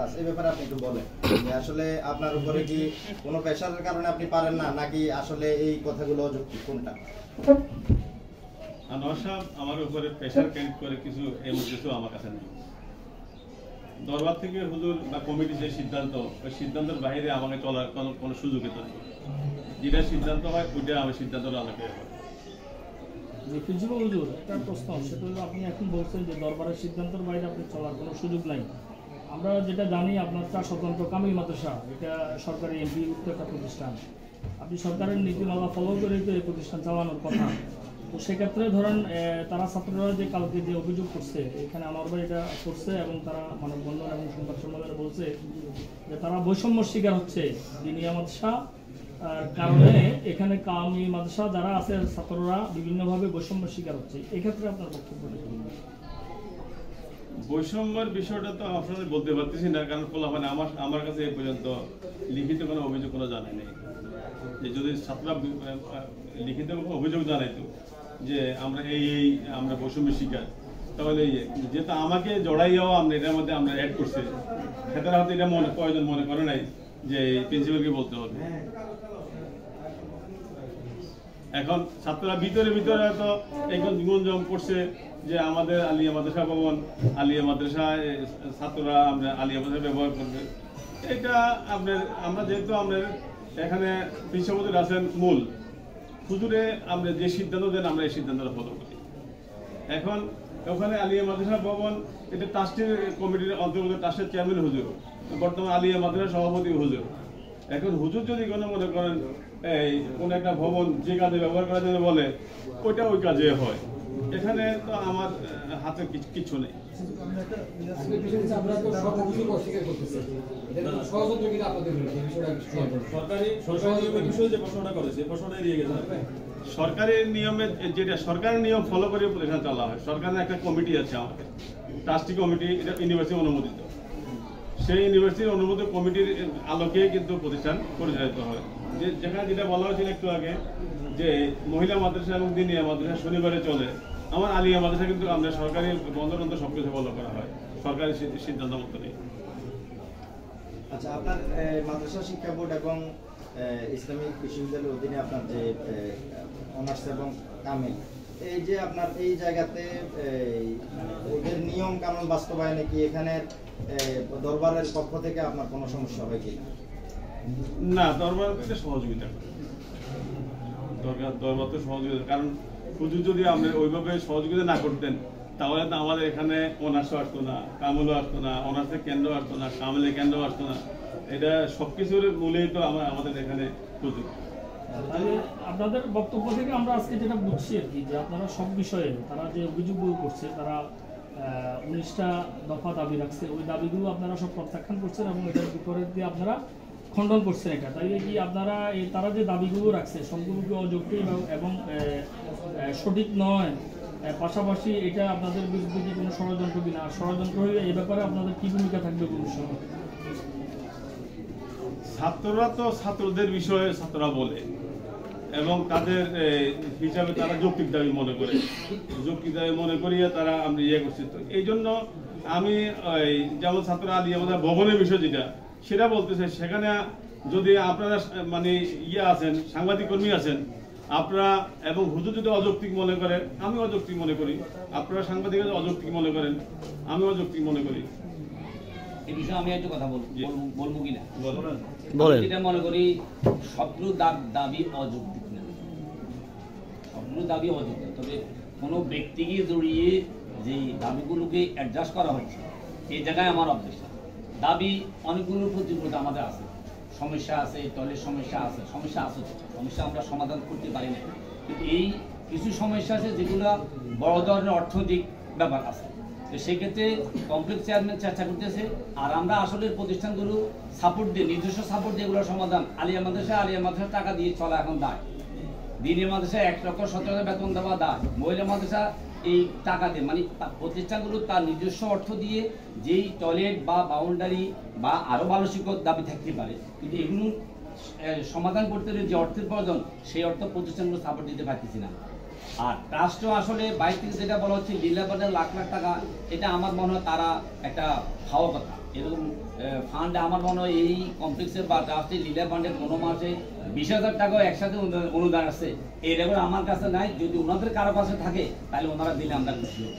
Class, এই ব্যাপারে আপনি একটু বলেন যে আসলে আপনার উপরে কি কোনো প্রেশারের কারণে আপনি পারেন না, নাকি আসলে এই কথাগুলো যৌক্তিক, কোনটা? আনোয়ার সাহেব আমার উপরে প্রেশার ক্রিয়েট করে কিছু এমন কিছু আমার কাছে নেই। দরবার থেকে হুজুর বা কমিটি যে সিদ্ধান্ত, ওই সিদ্ধান্তের বাইরে আমাকে চলার কোনো সুযোগই তো নেই। যেটা সিদ্ধান্ত হয় ওইটা আমি সিদ্ধান্তটা আমাকে হয়। যে প্রিন্সিপাল হুজুর একটা প্রশ্ন, সেটা হলো আপনি এখন বলছেন যে দরবারের সিদ্ধান্তের বাইরে আপনি চলার কোনো সুযোগ নাই। আমরা যেটা জানি আপনারটা স্বতন্ত্র কামিল মাদ্রাসা, এটা সরকারি এমপিভুক্ত একটা প্রতিষ্ঠান। আপনি সরকারের নীতিমালা ফলো করে তো এই প্রতিষ্ঠান চালানোর কথা। তো সেক্ষেত্রে ধরেন তারা ছাত্ররা যে কালকে যে অভিযোগ করছে, এখানে আমার ভাই এটা করছে এবং তারা মানববন্ধন এবং সংবাদ সম্মেলনে বলছে যে তারা বৈষম্য শিকার হচ্ছে দিনিয়া মাদ্রাসা কারণে। এখানে কামি মাদ্রাসা যারা আছে ছাত্ররা বিভিন্নভাবে বৈষম্য শিকার হচ্ছে। এক্ষেত্রে আপনার বক্তব্যটা কি? বৈষম্যের বিষয়টা তো আপনাদের বলতে পারতেছি না, কারণ মানে আমার কাছে এই পর্যন্ত লিখিত কোনো অভিযোগ কোনো জানাই নেই। যে যদি ছাত্ররা লিখিত অভিযোগ জানাইতো যে আমরা আমরা বৈষম্যের শিকার, তাহলে যেহেতু আমাকে জড়াইয়াও আমরা এটার মধ্যে আমরা অ্যাড করছি, সেটার হয়তো এটা প্রয়োজন মনে করে নাই যে প্রিন্সিপালকে বলতে হবে। এখন ছাত্ররা ভিতরে হয়তো একজন গুঞ্জন করছে যে আমাদের আলিয়া মাদ্রাসা ভবন, আলিয়া মাদ্রাসায় ছাত্ররা আমরা আলিয়া মাদ্রাসা ব্যবহার করবে। এটা আমরা যেহেতু আমরা এখানে প্রিন্সিপাল আছেন মূল হুজুরে, আমরা যে সিদ্ধান্ত দেন আমরা এই সিদ্ধান্তটা ফলো করি। এখন ওখানে আলিয়া মাদ্রাসা ভবন এটা ট্রাস্টের কমিটির অন্তর্গত, ট্রাস্টের চেয়ারম্যান হুজুর, বর্তমান আলিয়া মাদ্রাসা সভাপতি হুজুর। এখন হুজুর যদি কোনো মনে করেন এই কোন একটা ভবন যে কাজে ব্যবহার করার জন্য বলে, ওইটা ওই কাজে হয়। এখানে তো আমার হাতে কিছু নেই। সরকারি নিয়মে যেটা সরকারি নিয়ম ফলো করে প্রতিষ্ঠান চলা হয়। সরকারের একটা কমিটি আছে আমাদের, ট্রাস্টি কমিটি, এটা ইউনিভার্সিটি অনুমোদিত। সেই ইউনিভার্সিটির অনুমোদিত কমিটির আলোকে কিন্তু প্রতিষ্ঠান পরিচালিত হয়। যেখানে যেটা বলা হয়েছিল একটু আগে যে মহিলা মাদ্রাসা এবং দিনিয়া মাদ্রাসা শনিবারে চলে, আমার আলিয়া মাদ্রাসা কিন্তু আমরা সরকারি বন্ধ সবকিছু ফলো করা হয়, সরকারি সিদ্ধান্ত মতো নেই। আচ্ছা, আপনার মাদ্রাসা শিক্ষা বোর্ড এবং ইসলামিক বিশ্ববিদ্যালয়ের অধীনে আপনার যে অনার্স এবং কামিল, এই যে আপনার এই জায়গাতে ওদের নিয়ম কানুন বাস্তবায়নে কি এখানে দরবারের পক্ষ থেকে আপনার কোনো সমস্যা হয় কি? না, দরবার সহযোগিতা করে। দরবার তো সহযোগিতা, কারণ শুধু যদি আমরা ওইভাবে সহযোগিতা না করতেন তাহলে তো আমাদের এখানে অনার্সও আসতো না, কামিলও আসতো না, অনার্সের কেন্দ্র আসতো না, কামিলের কেন্দ্র আসতো না। এটা সবকিছুর মূলেই তো আমাদের এখানে সুযোগ। আপনাদের বক্তব্য থেকে আমরা আজকে যেটা বুঝছি আর কি, যে আপনারা সব বিষয়ে তারা যে অভিযোগগুলো করছে, তারা 19টা দফা দাবি রাখছে, ওই দাবিগুলো আপনারা সব প্রত্যাখ্যান করছেন এবং এটার বিপরীত দিয়ে আপনারা খণ্ডন করছেন। এটা তাই কি আপনারা তারা যে দাবিগুলো রাখছে সবগুলোকে অযৌক্তিক এবং সঠিক নয়, পাশাপাশি এটা আপনাদের বিরুদ্ধে কি কোনো ষড়যন্ত্র কিনা, ষড়যন্ত্র হলে এই ব্যাপারে আপনাদের কি ভূমিকা থাকবে ভবিষ্যতে? ছাত্ররা তো ছাত্রদের বিষয়ে ছাত্ররা বলে এবং তাদের হিসাবে তারা যৌক্তিক দাবি মনে করে, যৌক্তিক দাবি মনে করিয়ে তারা আমরা করছি। তো এই জন্য আমি যেমন ছাত্র আলিয়া মাদ্রাসা ভবনের বিষয় যেটা সেটা বলতে চাই, সেখানে যদি আপনারা মানে আছেন, সাংবাদিক কর্মী আছেন, আপনারা এবং হুজুর যদি অযৌক্তিক মনে করেন, আমি অযৌক্তিক মনে করি, আপনারা সাংবাদিকরা অযৌক্তিক মনে করেন, আমি অযৌক্তিক মনে করি। এই বিষয়ে আমি একটু কথা বলবো কিনা বলেন। যেটা মনে করি সবগুলো দাবি অযৌক্তিক না, সবগুলো দাবি অযৌক্তিক। তবে কোনো ব্যক্তিকে জড়িয়ে যে দাবিগুলোকে অ্যাডজাস্ট করা হচ্ছে, এই জায়গায় আমার অবজেকশন। দাবি অনেকগুলো প্রতিকূলতা আমাদের আছে, সমস্যা আছে, টয়লেট সমস্যা আছে, সমস্যা আমরা সমাধান করতে পারি না। কিন্তু এই কিছু সমস্যা আছে যেগুলো বড় ধরনের অর্থনৈতিক ব্যাপার আছে। তো সেক্ষেত্রে কমপ্লেক্স চেয়ারম্যান চেষ্টা করতেছে, আর আমরা আসলে প্রতিষ্ঠানগুলো সাপোর্ট দিয়ে, নিজস্ব সাপোর্ট দিয়ে এগুলোর সমাধান। আলিয়া মাদ্রাসা টাকা দিয়ে চলা এখন দায়, দিনের মাদ্রাসা 1,17,000 বেতন দেওয়া দায়, মহিলা মাদ্রাসা এই টাকা দিয়ে, মানে প্রতিষ্ঠানগুলো তার নিজস্ব অর্থ দিয়ে যেই টয়লেট বা বাউন্ডারি বা আরও ভালো শিক্ষক দাবি থাকতে পারে, কিন্তু এগুলো সমাধান করতে হলে যে অর্থের প্রয়োজন সেই অর্থ প্রতিষ্ঠানগুলো সাপোর্ট দিতে পারতেছি না। আর ট্রাস্টও আসলে বাইরে থেকে যেটা বলা হচ্ছে লীলা ফান্ডে লাখ লাখ টাকা, এটা আমার মনে হয় তারা একটা খাওয়া কথা। এরকম ফান্ডে আমার মনে হয় এই কমপ্লেক্সের বা ট্রাস্টের লীলা ফান্ডে কোনো মাসে 20,000 টাকাও একসাথে অনুদান আছে, এই রেকর্ড আমার কাছে নাই। যদি ওনাদের কারো কাছে থাকে তাহলে ওনারা দিলে আমরা খুশি হব।